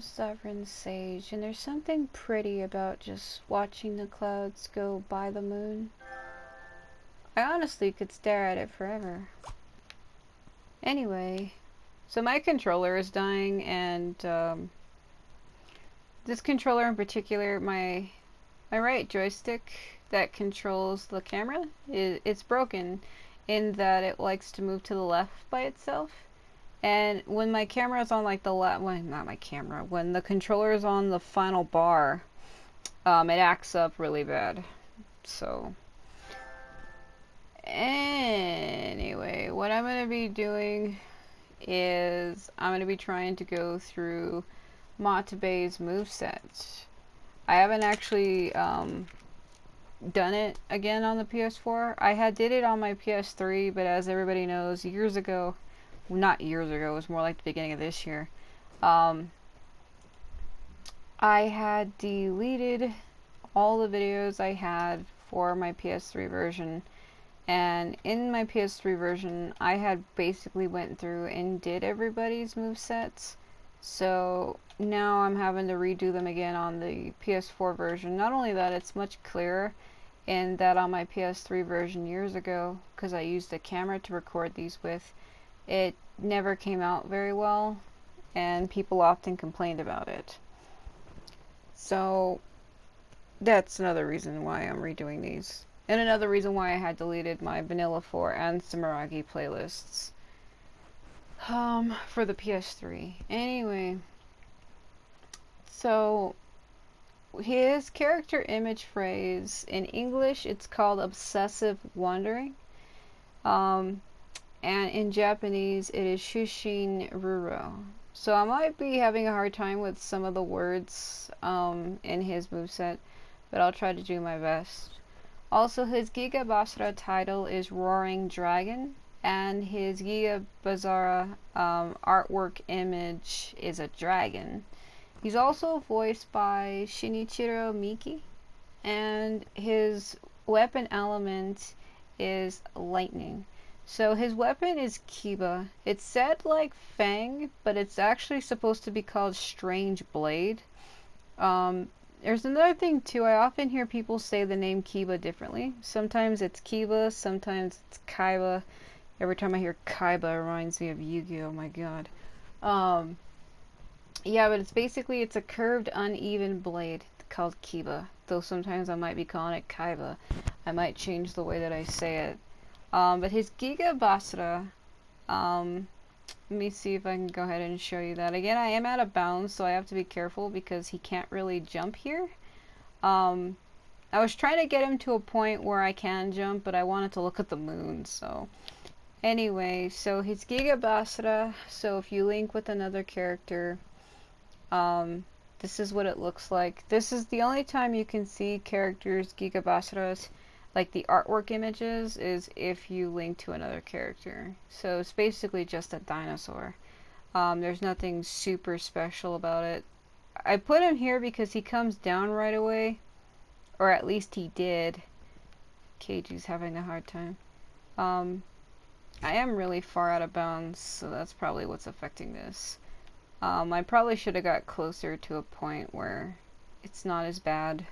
am Sovereign Sage, and there's something pretty about just watching the clouds go by the moon. I honestly could stare at it forever. Anyway, so my controller is dying, and this controller in particular, my right joystick that controls the camera, it's broken in that it likes to move to the left by itself. And when my camera is on like the left, well, not my camera, when the controller is on the final bar, it acts up really bad. So, anyway, what I'm going to be doing is I'm going to be trying to go through Matabei's moveset. I haven't actually done it again on the PS4. I did it on my PS3, but as everybody knows, years ago, not years ago, it was more like the beginning of this year, I had deleted all the videos I had for my PS3 version, and in my PS3 version I had basically went through and did everybody's movesets, so now I'm having to redo them again on the PS4 version. Not only that, it's much clearer in that on my PS3 version years ago, because I used a camera to record these with, it never came out very well, and people often complained about it. So that's another reason why I'm redoing these. And another reason why I had deleted my Vanilla 4 and Sumeragi playlists for the PS3. Anyway, so his character image phrase, in English it's called obsessive wandering. And in Japanese it is Shuushin Rurou. So I might be having a hard time with some of the words in his moveset, but I'll try to do my best. Also, his Giga BASARA title is Roaring Dragon, and his Giga BASARA artwork image is a dragon. He's also voiced by Shinichiro Miki, and his weapon element is lightning. So his weapon is Kiba. It's said like Fang, but it's actually supposed to be called Strange Blade. There's another thing too. I often hear people say the name Kiba differently. Sometimes it's Kiba, sometimes it's Kaiba. Every time I hear Kaiba, it reminds me of Yu-Gi-Oh! Oh my god. Yeah, but it's a curved, uneven blade called Kiba. Though sometimes I might be calling it Kaiba. I might change the way that I say it. But his Giga BASARA, let me see if I can go ahead and show you that. Again, I am out of bounds, so I have to be careful because he can't really jump here. I was trying to get him to a point where I can jump, but I wanted to look at the moon, so. Anyway, so his Giga BASARA, so if you link with another character, this is what it looks like. This is the only time you can see characters Giga BASARAs, like the artwork images, is if you link to another character. So it's basically just a dinosaur. There's nothing super special about it. I put him here because he comes down right away, or at least he did. Keiji's having a hard time. I am really far out of bounds, so that's probably what's affecting this. I probably should have got closer to a point where it's not as bad.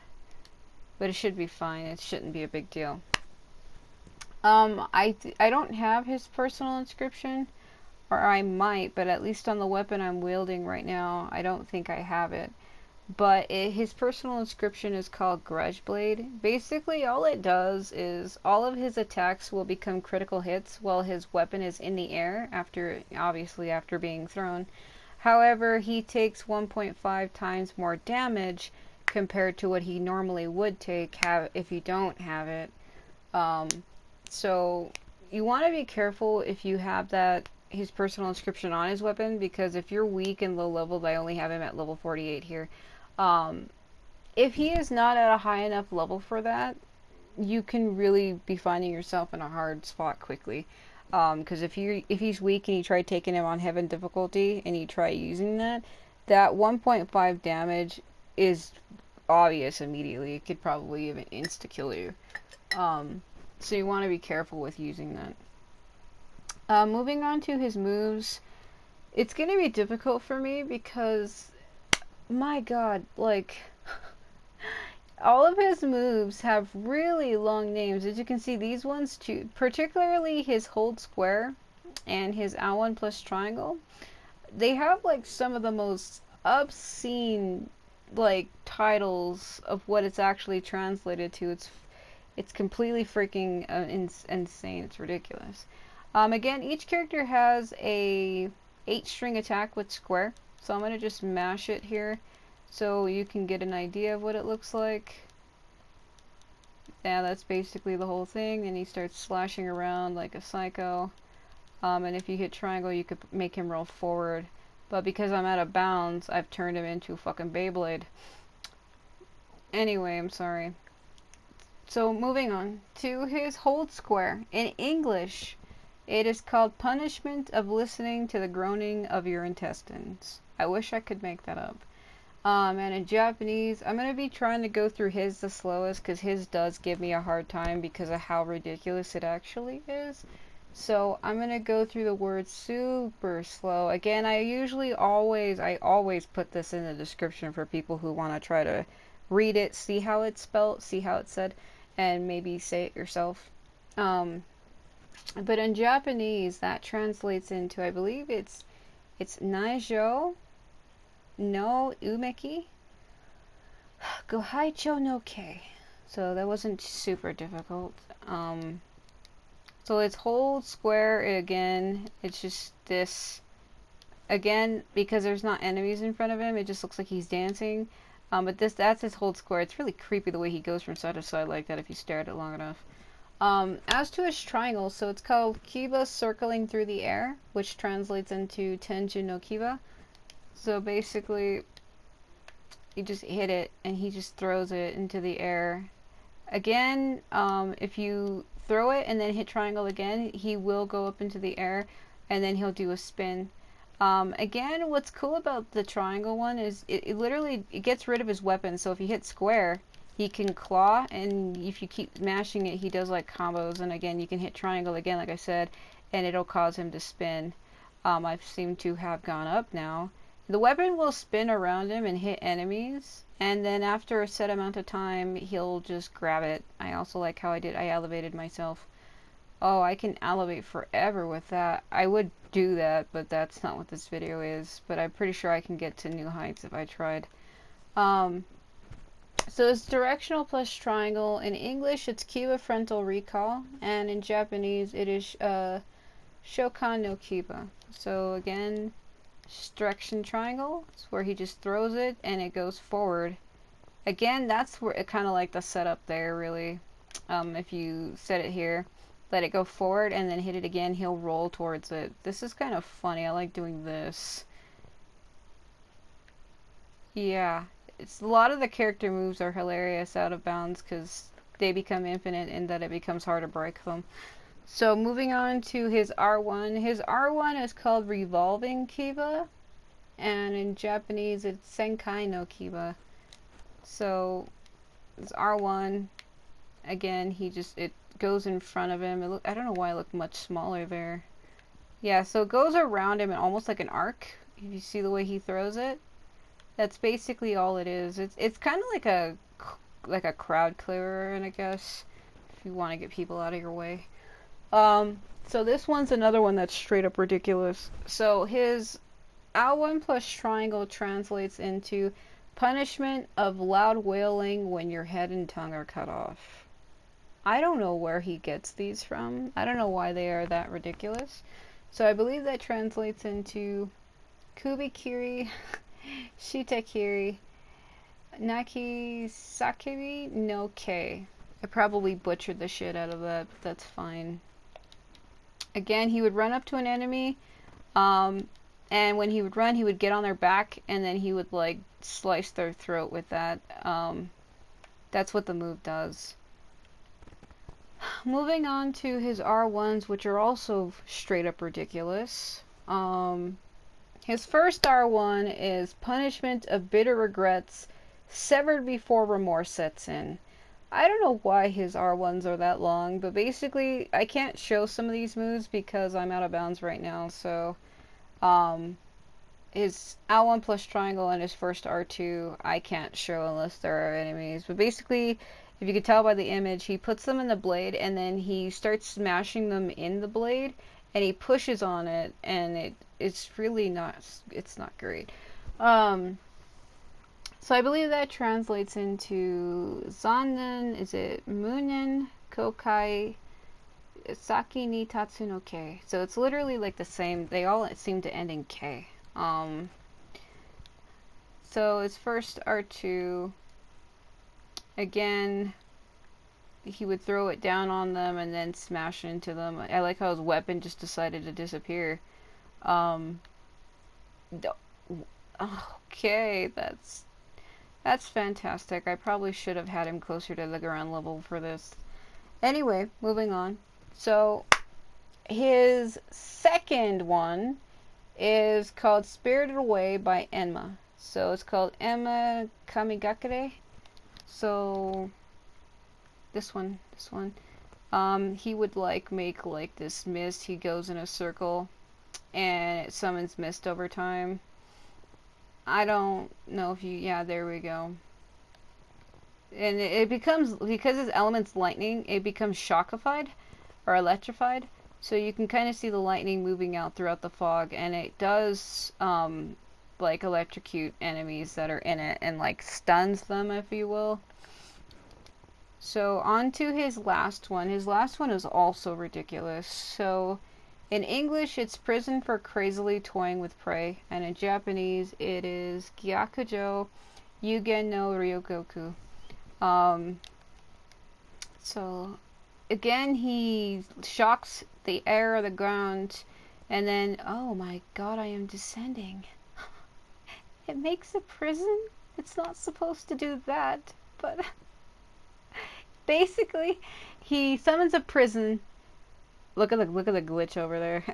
But it should be fine. It shouldn't be a big deal. I don't have his personal inscription, or I might, but at least on the weapon I'm wielding right now, I don't think I have it. But his personal inscription is called Grudge Blade. Basically, all it does is all of his attacks will become critical hits while his weapon is in the air, obviously after being thrown. However, he takes 1.5 times more damage compared to what he normally would take if you don't have it. So you want to be careful if you have his personal inscription on his weapon, because if you're weak and low leveled, I only have him at level 48 here. If he is not at a high enough level for that, you can really be finding yourself in a hard spot quickly. Because if he's weak and you try taking him on heaven difficulty and you try using that 1.5 damage is obvious immediately. It could probably even insta-kill you. So you want to be careful with using that. Moving on to his moves, it's going to be difficult for me because my god, like, all of his moves have really long names. As you can see, these ones too, particularly his hold square and his L1 plus triangle, they have like some of the most obscene like titles of what it's actually translated to. It's completely freaking insane. It's ridiculous. Again, each character has a 8-string attack with square, so I'm gonna just mash it here so you can get an idea of what it looks like. Yeah, that's basically the whole thing. And he starts slashing around like a psycho. And if you hit triangle, you could make him roll forward. But because I'm out of bounds, I've turned him into a fucking Beyblade. Anyway, I'm sorry. So moving on to his hold square. In English, it is called punishment of listening to the groaning of your intestines. I wish I could make that up. And in Japanese, I'm going to be trying to go through his the slowest because his does give me a hard time because of how ridiculous it actually is. So I'm going to go through the words super slow. Again, I always put this in the description for people who want to try to read it, see how it's spelled, see how it's said, and maybe say it yourself. But in Japanese, that translates into, I believe it's Naizou no Umeki Gohaichou no Kei. So that wasn't super difficult. So it's hold square again. It's just this again because there's not enemies in front of him. It just looks like he's dancing. But that's his hold square. It's really creepy the way he goes from side to side like that if you stare at it long enough. As to his triangle, so it's called Kiba circling through the air, which translates into Tenjun no Kiba. So basically, you just hit it and he just throws it into the air. Again, if you throw it and then hit triangle again, he will go up into the air and then he'll do a spin. Again, what's cool about the triangle one is it literally gets rid of his weapon. So if you hit square, he can claw, and if you keep mashing it, he does like combos. And again, you can hit triangle again, like I said, and it'll cause him to spin. I seem to have gone up now. The weapon will spin around him and hit enemies, and then after a set amount of time, he'll just grab it. I also like how I elevated myself. Oh, I can elevate forever with that. I would do that, but that's not what this video is. But I'm pretty sure I can get to new heights if I tried. So it's directional plus triangle. In English, it's Kiba frontal recall, and in Japanese, it is Shoukan no Kiba. So again, direction triangle. It's where he just throws it and it goes forward. Again, that's where it kind of like the setup there, really. If you set it here, let it go forward and then hit it again, he'll roll towards it. This is kind of funny. I like doing this. Yeah, it's a lot of the character moves are hilarious out of bounds because they become infinite and that it becomes hard to break them. So moving on to his R1. His R1 is called Revolving Kiba, and in Japanese it's Senkai no Kiba. So his R1, again, it goes in front of him. I don't know why it looked much smaller there. Yeah, so it goes around him and almost like an arc. If you see the way he throws it, that's basically all it is. It's kind of like a crowd clearer, and I guess if you want to get people out of your way. So this one's another one that's straight up ridiculous. So his L1 plus triangle translates into punishment of loud wailing when your head and tongue are cut off. I don't know where he gets these from. I don't know why they are that ridiculous. So I believe that translates into Kubikiri, Shitakiri, Nakisakebi no Kei. I probably butchered the shit out of that, but that's fine. Again, he would run up to an enemy, and when he would run, he would get on their back, and then he would like slice their throat with that. That's what the move does. Moving on to his R1s, which are also straight up ridiculous. His first R1 is punishment of bitter regrets, severed before remorse sets in. I don't know why his R1s are that long, but basically I can't show some of these moves because I'm out of bounds right now, so his L1 plus triangle and his first R2 I can't show unless there are enemies. But basically, if you could tell by the image, he puts them in the blade and then he starts smashing them in the blade and he pushes on it and it's really not, it's not great. So I believe that translates into Zannen, is it Munen, Kokai, Saki ni Tatsu no Ke. So it's literally like the same, they all seem to end in K. So his first R2, again, he would throw it down on them and then smash into them. I like how his weapon just decided to disappear. Okay, that's fantastic. I probably should have had him closer to the ground level for this. Anyway, moving on. So his second one is called Spirited Away by Enma. So it's called Enma Kamigakure. So this one. He would make like this mist. He goes in a circle and it summons mist over time. I don't know if you, yeah, there we go. And it becomes, because his element's lightning, it becomes shockified or electrified. So you can kind of see the lightning moving out throughout the fog, and it does like electrocute enemies that are in it and like stuns them, if you will. So on to his last one. His last one is also ridiculous. So in English it's Prison for Crazily Toying with Prey, and in Japanese it is Gyakujo Yugen no Ryogoku. So again, he shocks the air or the ground, and then, oh my god, I am descending. It makes a prison? It's not supposed to do that, but basically, he summons a prison. Look at the glitch over there.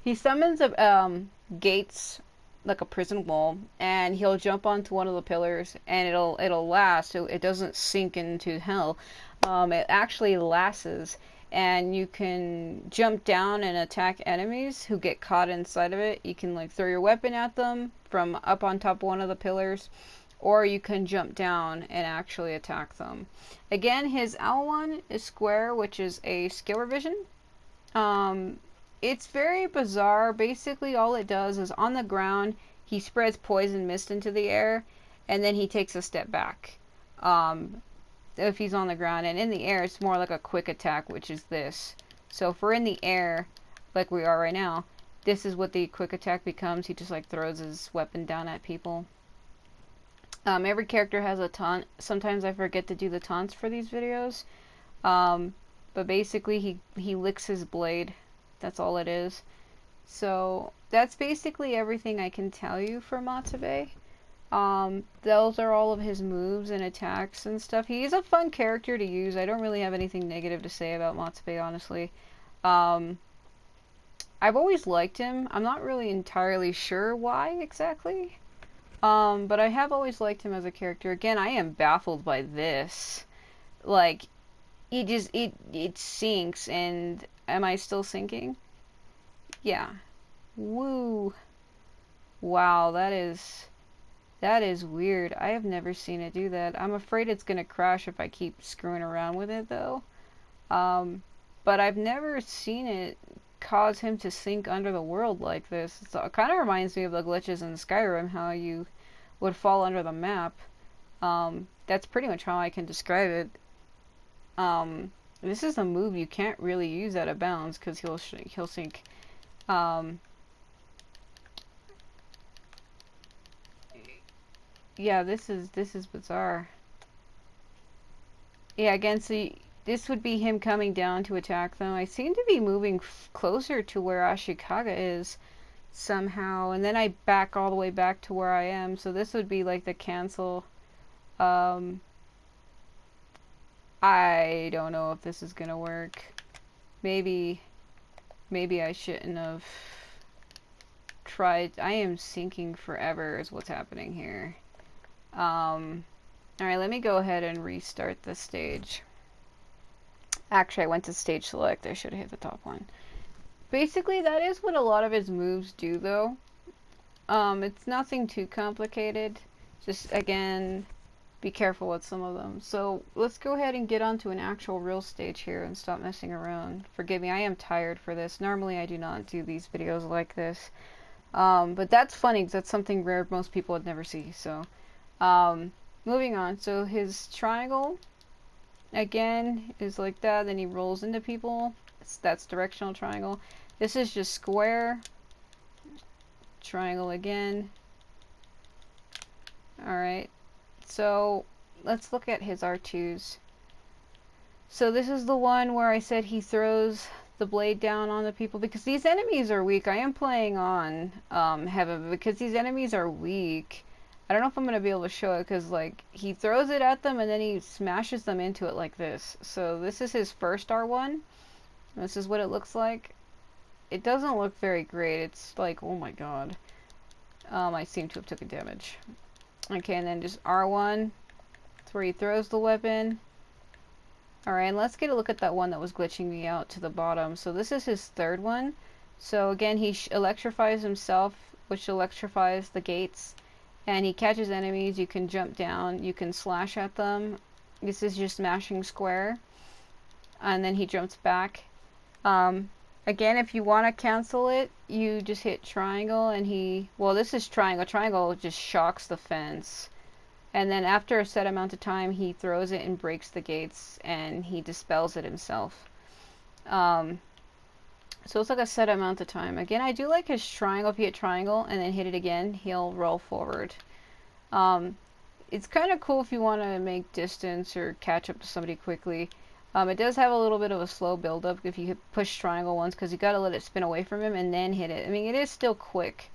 He summons a gates, like a prison wall, and he'll jump onto one of the pillars, and it'll last, so it doesn't sink into hell. It actually lasts, and you can jump down and attack enemies who get caught inside of it. You can like throw your weapon at them from up on top of one of the pillars, or you can jump down and actually attack them. Again, his L1 is square, which is a skill revision. It's very bizarre. Basically, all it does is on the ground, he spreads poison mist into the air, and then he takes a step back. If he's on the ground, and in the air, it's more like a quick attack, which is this. So if we're in the air, like we are right now, this is what the quick attack becomes. He just like throws his weapon down at people. Every character has a taunt. Sometimes I forget to do the taunts for these videos. But basically, he licks his blade. That's all it is. So that's basically everything I can tell you for Matabei. Those are all of his moves and attacks and stuff. He's a fun character to use. I don't really have anything negative to say about Matabei, honestly. I've always liked him. I'm not really entirely sure why exactly. But I have always liked him as a character. Again, I am baffled by this. Like, it sinks, and am I still sinking? Yeah. Woo. Wow, that is weird. I have never seen it do that. I'm afraid it's gonna crash if I keep screwing around with it, though. But I've never seen it cause him to sink under the world like this. It kind of reminds me of the glitches in Skyrim, how you would fall under the map. That's pretty much how I can describe it. This is a move you can't really use out of bounds because he'll sink. Yeah, this is bizarre. Yeah, again, see, this would be him coming down to attack them. I seem to be moving closer to where Ashikaga is somehow, and then I back all the way back to where I am. So this would be like the cancel. I don't know if this is gonna work. Maybe I shouldn't have tried. I am sinking forever is what's happening here. Alright, let me go ahead and restart the stage. Actually, I went to stage select. I should have hit the top one. Basically, that is what a lot of his moves do, though. It's nothing too complicated. Just, again, be careful with some of them. So let's go ahead and get onto an actual real stage here and stop messing around. Forgive me, I am tired for this. Normally I do not do these videos like this. But that's funny because that's something rare most people would never see. So, moving on. So his triangle, again, is like that. Then he rolls into people. That's directional triangle. This is just square. Triangle again. Alright. So, let's look at his R2s. So this is the one where I said he throws the blade down on the people because these enemies are weak. I am playing on Heaven because these enemies are weak. I don't know if I'm going to be able to show it because like he throws it at them and then he smashes them into it like this. So this is his first R1. This is what it looks like. It doesn't look very great. It's like, oh my god. I seem to have taken damage. Okay, and then just R1. That's where he throws the weapon. Alright, and let's get a look at that one that was glitching me out to the bottom. So this is his third one. So again, he electrifies himself, which electrifies the gates. And he catches enemies. You can jump down. You can slash at them. This is just mashing square. And then he jumps back. Again, if you want to cancel it, you just hit triangle and he... Well, this is triangle. Triangle just shocks the fence. And then after a set amount of time, he throws it and breaks the gates and he dispels it himself. So it's like a set amount of time. Again, I do like his triangle. If you hit triangle and then hit it again, he'll roll forward. It's kind of cool if you want to make distance or catch up to somebody quickly. It does have a little bit of a slow build-up if you push triangle once, because you got to let it spin away from him and then hit it. I mean, it is still quick,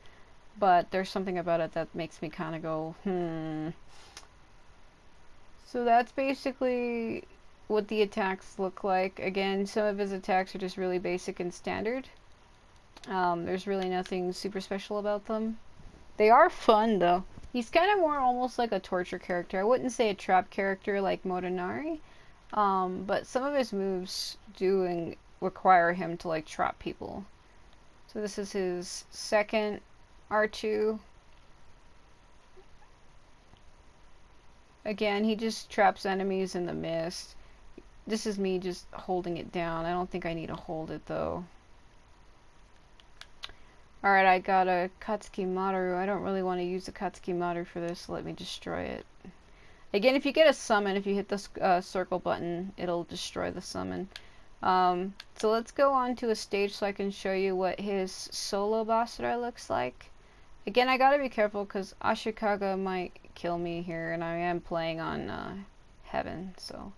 but there's something about it that makes me kind of go, So that's basically what the attacks look like. Again, some of his attacks are just really basic and standard. There's really nothing super special about them. They are fun, though. He's kind of more almost like a torture character. I wouldn't say a trap character like Motonari. But some of his moves do require him to like trap people. So this is his second R2. Again, he just traps enemies in the mist. This is me just holding it down. I don't think I need to hold it though. Alright, I got a Katsuki Maru. I don't really want to use the Katsuki Maru for this, so let me destroy it. Again, if you get a summon, if you hit the circle button, it'll destroy the summon. So let's go on to a stage so I can show you what his solo Basara looks like. Again, I gotta be careful because Ashikaga might kill me here, and I am playing on Heaven. So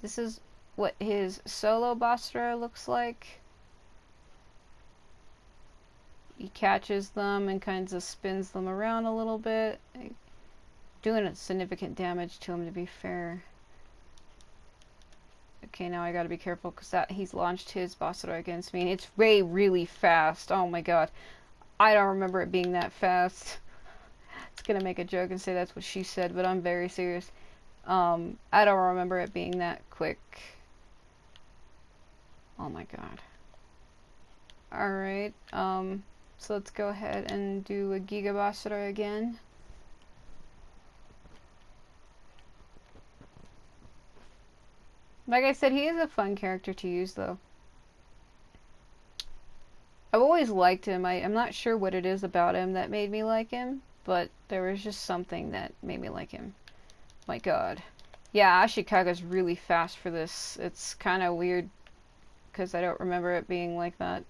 this is what his solo Basara looks like. He catches them and kind of spins them around a little bit. Doing a significant damage to him, to be fair. Okay, now I gotta be careful because he's launched his Basara against me, and it's really fast. Oh my god, I don't remember it being that fast. It's gonna make a joke and say that's what she said, but I'm very serious. I don't remember it being that quick. Oh my god. Alright, so let's go ahead and do a Giga Basara again. Like I said, he is a fun character to use, though. I've always liked him. I'm not sure what it is about him that made me like him, but there was just something that made me like him. My god. Yeah, Ashikaga's really fast for this. It's kind of weird, because I don't remember it being like that.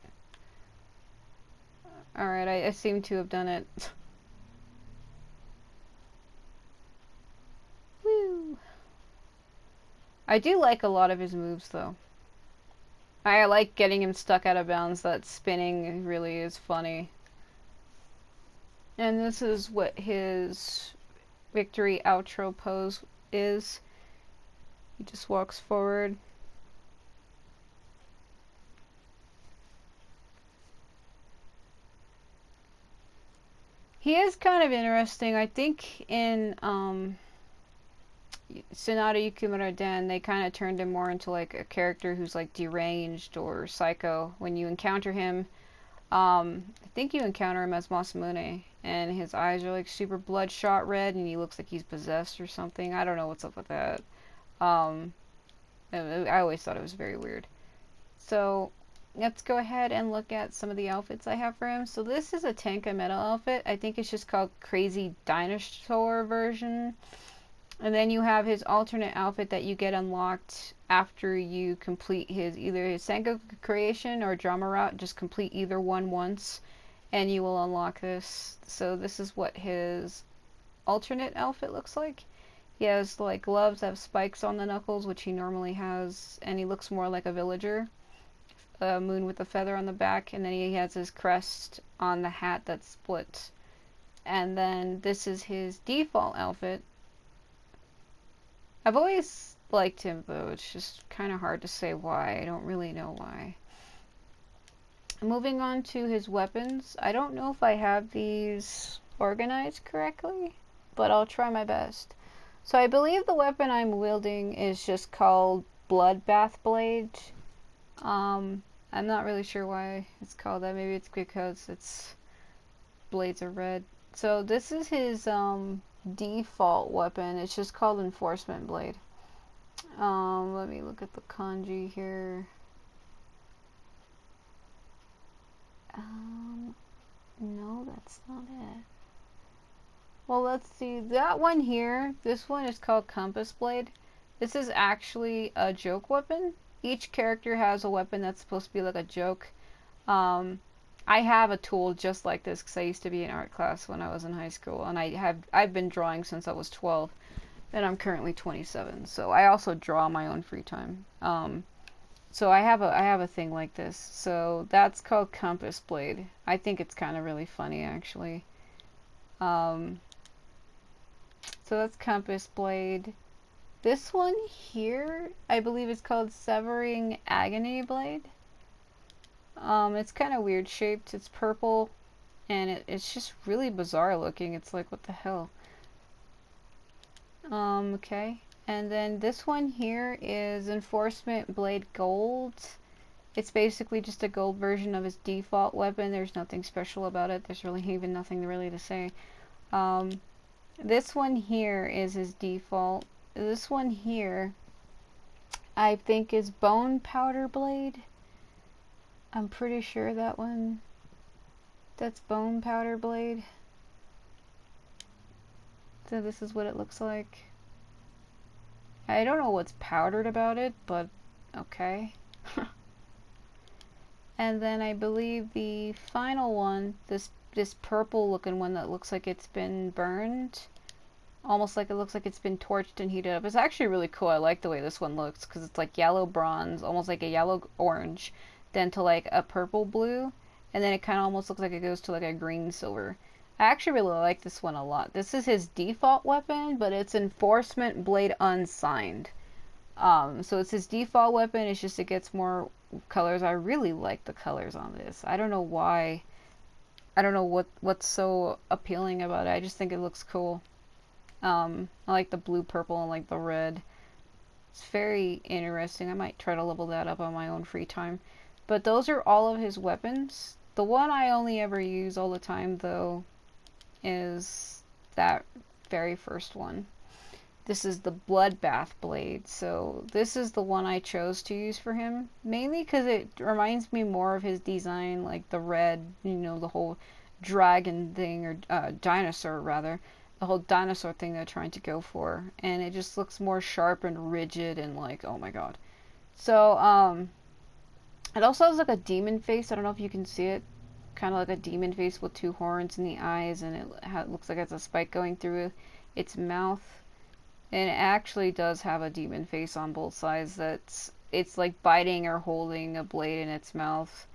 Alright, I seem to have done it. Woo! I do like a lot of his moves, though. I like getting him stuck out of bounds. That spinning really is funny. And this is what his victory outro pose is. He just walks forward. He is kind of interesting. I think in Sonata Yukimura Den, they kind of turned him more into like a character who's like deranged or psycho. When you encounter him, I think you encounter him as Masamune, and his eyes are like super bloodshot red, and he looks like he's possessed or something. I don't know what's up with that. Um, I always thought it was very weird. So let's go ahead and look at some of the outfits I have for him. So this is a Tenka metal outfit. I think it's just called Crazy Dinosaur version. And then you have his alternate outfit that you get unlocked after you complete either his Sengoku creation or drama route. Just complete either one once and you will unlock this. So this is what his alternate outfit looks like. He has like gloves that have spikes on the knuckles, which he normally has, and he looks more like a villager. A moon with a feather on the back, and then he has his crest on the hat that splits. And then this is his default outfit. I've always liked him, though. It's just kind of hard to say why. I don't really know why. Moving on to his weapons. I don't know if I have these organized correctly, but I'll try my best. So I believe the weapon I'm wielding is just called Bloodbath Blade. I'm not really sure why it's called that. Maybe it's because its blades are red. So this is his default weapon. It's just called Enforcement Blade. Let me look at the kanji here. No, that's not it. Well, let's see. That one here, this one is called Compass Blade. This is actually a joke weapon. Each character has a weapon that's supposed to be like a joke. I have a tool just like this because I used to be in art class when I was in high school, and I've been drawing since I was 12, and I'm currently 27. So I also draw on my own free time. So I have a thing like this. So that's called Compass Blade. I think it's kind of really funny actually. So that's Compass Blade. This one here, I believe is called Severing Agony Blade. It's kind of weird shaped. It's purple, and it's just really bizarre looking. It's like, what the hell? Okay. And then this one here is Enforcement Blade Gold. It's basically just a gold version of his default weapon. There's nothing special about it. There's really even nothing really to say. This one here is his default. This one here, I think, is Bone Powder Blade. I'm pretty sure that one. That's Bone Powder Blade. So this is what it looks like. I don't know what's powdered about it, but okay. And then I believe the final one, this purple looking one that looks like it's been burned. Almost like it looks like it's been torched and heated up. It's actually really cool. I like the way this one looks because it's like yellow bronze, almost like a yellow orange, then to like a purple blue, and then it kind of almost looks like it goes to like a green silver. I actually really like this one a lot. This is his default weapon, but it's Enforcement Blade Unsigned. So it's his default weapon. It's just it gets more colors. I really like the colors on this. I don't know why. I don't know what's so appealing about it. I just think it looks cool. I like the blue, purple, and like the red. It's very interesting. I might try to level that up on my own free time. But those are all of his weapons. The one I only ever use all the time, though, is that very first one. This is the Bloodbath Blade. So this is the one I chose to use for him. Mainly because it reminds me more of his design, like the red, you know, the whole dragon thing, or dinosaur rather. The whole dinosaur thing they're trying to go for, and it just looks more sharp and rigid and like, oh my god. So it also has like a demon face. I don't know if you can see it, kind of like a demon face with two horns in the eyes, and it looks like it's a spike going through its mouth, and it actually does have a demon face on both sides. It's like biting or holding a blade in its mouth,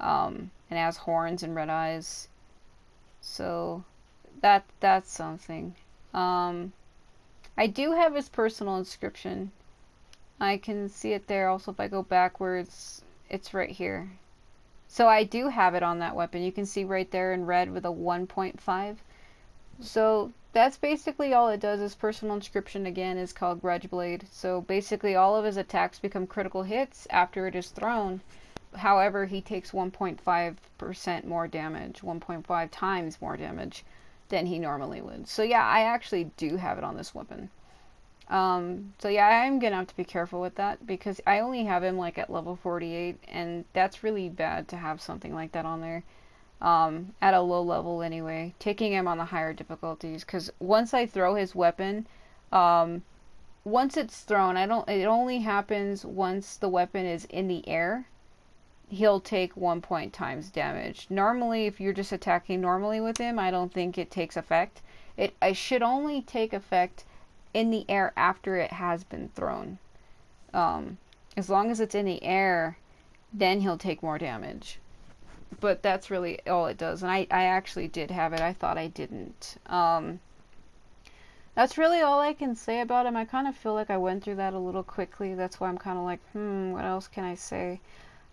and it has horns and red eyes. So that's something. I do have his personal inscription. I can see it there. Also, if I go backwards, it's right here. So I do have it on that weapon. You can see right there in red with a 1.5. So that's basically all it does. His personal inscription, again, is called Grudge Blade. So basically all of his attacks become critical hits after it is thrown. However, he takes 1.5% more damage, 1.5 times more damage than he normally would. So yeah, I actually do have it on this weapon. So yeah, I'm gonna have to be careful with that because I only have him like at level 48, and that's really bad to have something like that on there. At a low level anyway, taking him on the higher difficulties, because once I throw his weapon, once it's thrown, it only happens once the weapon is in the air. He'll take 1 point times damage. Normally, if you're just attacking normally with him, I don't think it takes effect. I should only take effect in the air after it has been thrown. As long as it's in the air, then he'll take more damage. But that's really all it does. And I actually did have it. I thought I didn't. That's really all I can say about him. I kind of feel like I went through that a little quickly. That's why I'm kind of like, what else can I say?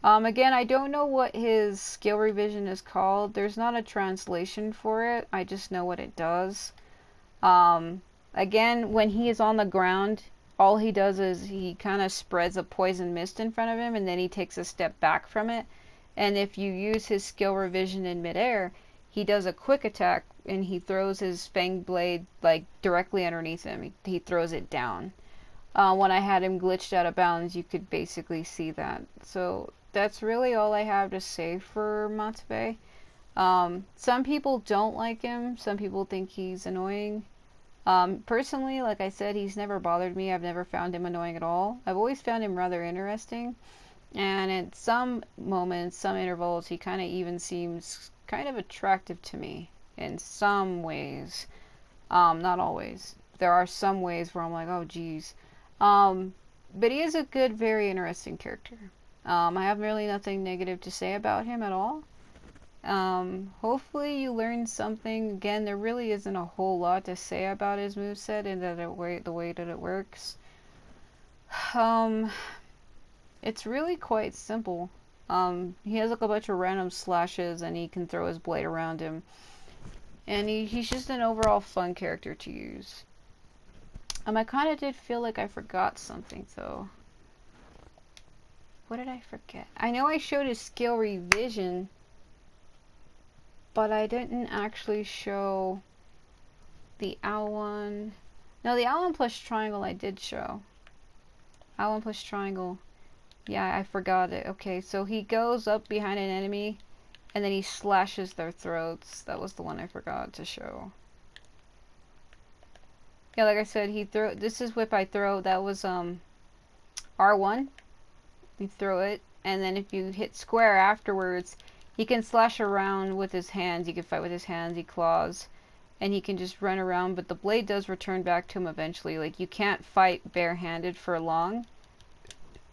Again, I don't know what his skill revision is called. There's not a translation for it. I just know what it does. Again, when he is on the ground, all he does is he kind of spreads a poison mist in front of him, and then he takes a step back from it. And if you use his skill revision in midair, he does a quick attack, and he throws his fang blade like directly underneath him. He throws it down. When I had him glitched out of bounds, you could basically see that. So that's really all I have to say for Matabei. Some people don't like him. Some people think he's annoying. Personally, like I said, he's never bothered me. I've never found him annoying at all. I've always found him rather interesting. And at some moments, some intervals, he kind of even seems kind of attractive to me in some ways. Not always. There are some ways where I'm like, oh geez. But he is a good, very interesting character. I have really nothing negative to say about him at all. Hopefully you learned something. Again, there really isn't a whole lot to say about his moveset and the way that it works. It's really quite simple. He has like a bunch of random slashes, and he can throw his blade around him. And he's just an overall fun character to use. I kind of did feel like I forgot something, though. What did I forget? I know I showed his skill revision, but I didn't actually show the L1. No, the L1 plus triangle I did show. L1 plus triangle. Yeah, I forgot it. Okay, so he goes up behind an enemy, and then he slashes their throats. That was the one I forgot to show. Yeah, like I said, this is whip I throw. That was R1. You throw it, and then if you hit square afterwards, he can slash around with his hands. He can fight with his hands. He claws, and he can just run around. But the blade does return back to him eventually. Like, you can't fight barehanded for long.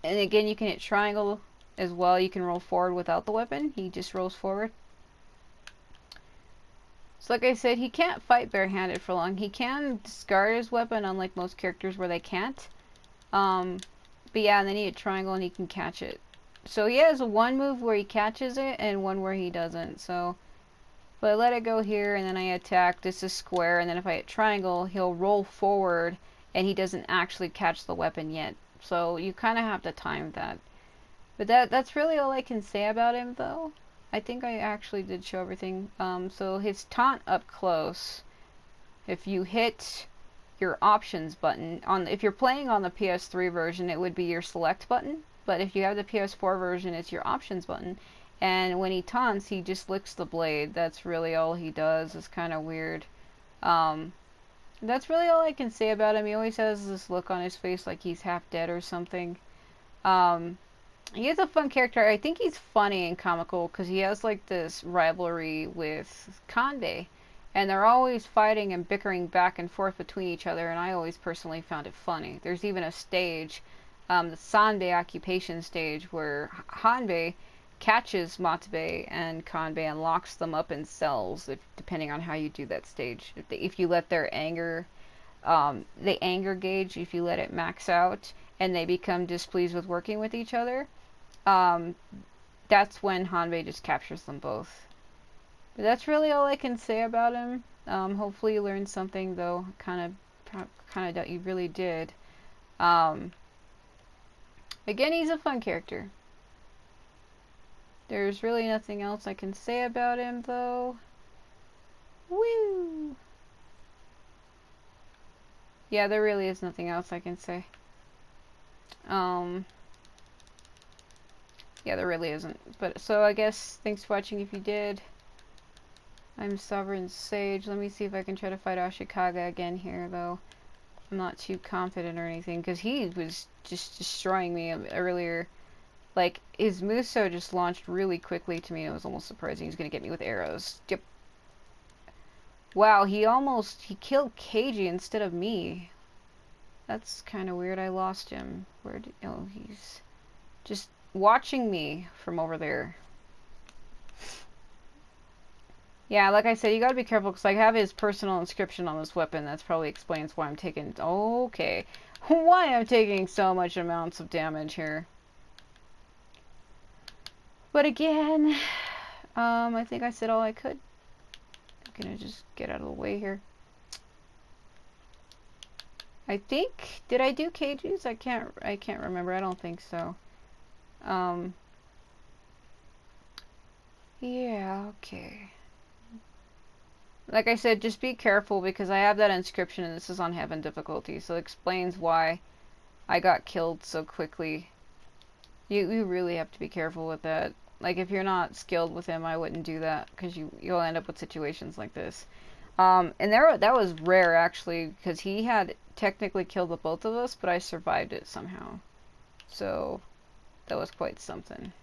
And again, you can hit triangle as well. You can roll forward without the weapon. He just rolls forward. So like I said, he can't fight barehanded for long. He can discard his weapon, unlike most characters where they can't. But yeah, and then he hit triangle and he can catch it. So he has one move where he catches it and one where he doesn't. So if I let it go here and then I attack, this is square, and then if I hit triangle, he'll roll forward and he doesn't actually catch the weapon yet. So you kind of have to time that. But that's really all I can say about him, though. I think I actually did show everything. So his taunt up close, if you hit your options button, if you're playing on the PS3 version, it would be your select button. But if you have the PS4 version, it's your options button. And when he taunts, he just licks the blade. That's really all he does. It's kind of weird. That's really all I can say about him. He always has this look on his face like he's half dead or something. He is a fun character. I think he's funny and comical because he has like this rivalry with Kanbei. And they're always fighting and bickering back and forth between each other, and I always personally found it funny. There's even a stage, the Sanbei occupation stage, where Hanbei catches Matabei and Kanbei and locks them up in cells, depending on how you do that stage. If you let their anger, the anger gauge, if you let it max out, and they become displeased with working with each other, that's when Hanbei just captures them both. But that's really all I can say about him. Hopefully you learned something, though. Kind of doubt you really did. Again, he's a fun character. There's really nothing else I can say about him, though. Woo! Yeah, there really is nothing else I can say. Yeah, there really isn't. But, so I guess, thanks for watching if you did. I'm Sovereign Sage. Let me see if I can try to fight Ashikaga again here, though. I'm not too confident or anything, because he was just destroying me earlier. Like, his Muso just launched really quickly to me. It was almost surprising. He was going to get me with arrows. Yep. Wow, he killed Keiji instead of me. That's kind of weird. I lost him. Oh, he's just watching me from over there. Yeah, like I said, you gotta be careful, because I have his personal inscription on this weapon. That's probably explains why I'm taking... Okay. Why I'm taking so much amounts of damage here. But again, I think I said all I could. I'm gonna just get out of the way here. I think... Did I do Keiju's? I can't remember. I don't think so. Yeah, okay. Like I said, just be careful, because I have that inscription and this is on heaven difficulty, so it explains why I got killed so quickly. You really have to be careful with that. Like, if you're not skilled with him, I wouldn't do that, because you'll end up with situations like this. And that was rare, actually, because he had technically killed the both of us, but I survived it somehow. So, that was quite something.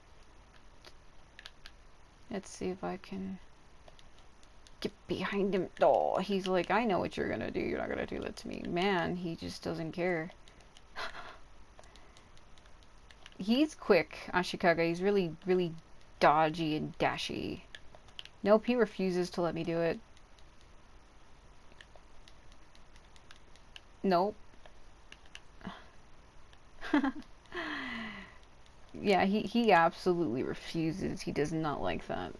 Let's see if I can get behind him. Oh, he's like, I know what you're gonna do. You're not gonna do that to me. Man, he just doesn't care. He's quick, Ashikaga. He's really, really dodgy and dashy. Nope, he refuses to let me do it. Nope. Yeah, he absolutely refuses. He does not like that.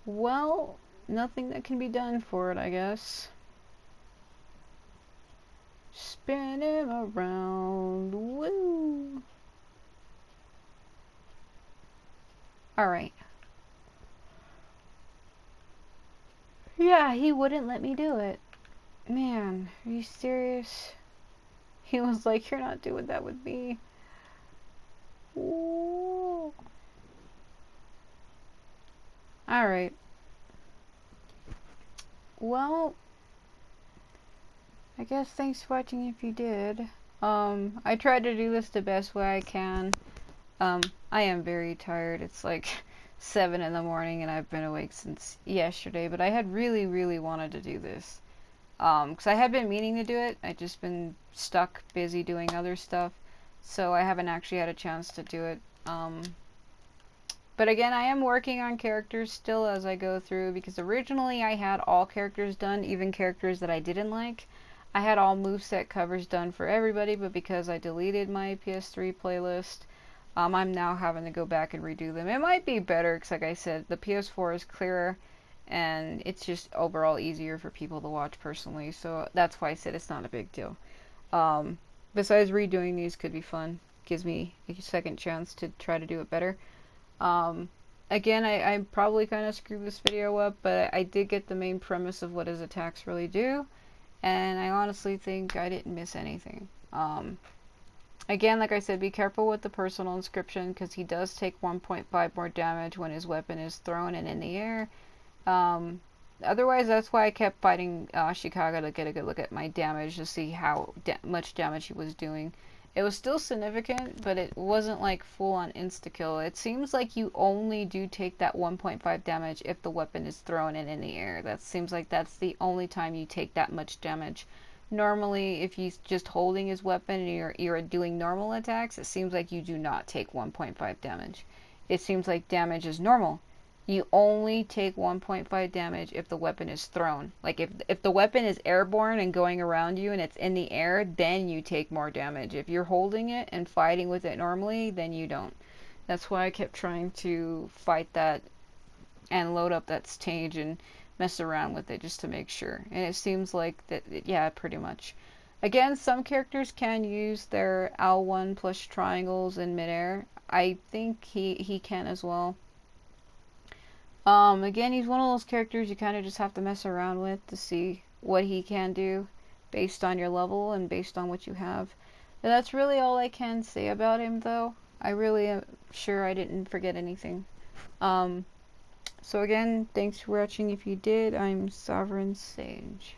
Well, nothing that can be done for it, I guess. Spin him around. Woo! Alright. Yeah, he wouldn't let me do it. Man, are you serious? He was like, you're not doing that with me. Ooh. Alright. Well, I guess thanks for watching if you did. I tried to do this the best way I can. I am very tired. It's like 7 in the morning and I've been awake since yesterday, but I had really, really wanted to do this. Because I had been meaning to do it. I'd just been stuck busy doing other stuff, so I haven't actually had a chance to do it. But again, I am working on characters still as I go through, because originally I had all characters done, even characters that I didn't like. I had all moveset covers done for everybody, but because I deleted my PS3 playlist, I'm now having to go back and redo them. It might be better, because like I said, the PS4 is clearer, and it's just overall easier for people to watch personally, so that's why I said it's not a big deal. Besides, redoing these could be fun. Gives me a second chance to try to do it better. Again, I probably kind of screwed this video up, but I did get the main premise of what his attacks really do, and I honestly think I didn't miss anything. Again, like I said, be careful with the personal inscription, because he does take 1.5 more damage when his weapon is thrown and in the air. Otherwise, that's why I kept fighting Ashikaga to get a good look at my damage, to see how much damage he was doing. It was still significant, but it wasn't like full-on insta-kill. It seems like you only do take that 1.5 damage if the weapon is thrown and in the air. That seems like that's the only time you take that much damage. Normally, if he's just holding his weapon and you're doing normal attacks, it seems like you do not take 1.5 damage. It seems like damage is normal. You only take 1.5 damage if the weapon is thrown. Like, if the weapon is airborne and going around you and it's in the air, then you take more damage. If you're holding it and fighting with it normally, then you don't. That's why I kept trying to fight that and load up that stage and mess around with it just to make sure. And it seems like that, yeah, pretty much. Again, some characters can use their L1 plus triangles in midair. I think he can as well. Again, he's one of those characters you kind of just have to mess around with to see what he can do based on your level and based on what you have. And that's really all I can say about him, though. I really am sure I didn't forget anything. So again, thanks for watching. If you did, I'm Sovereign Sage.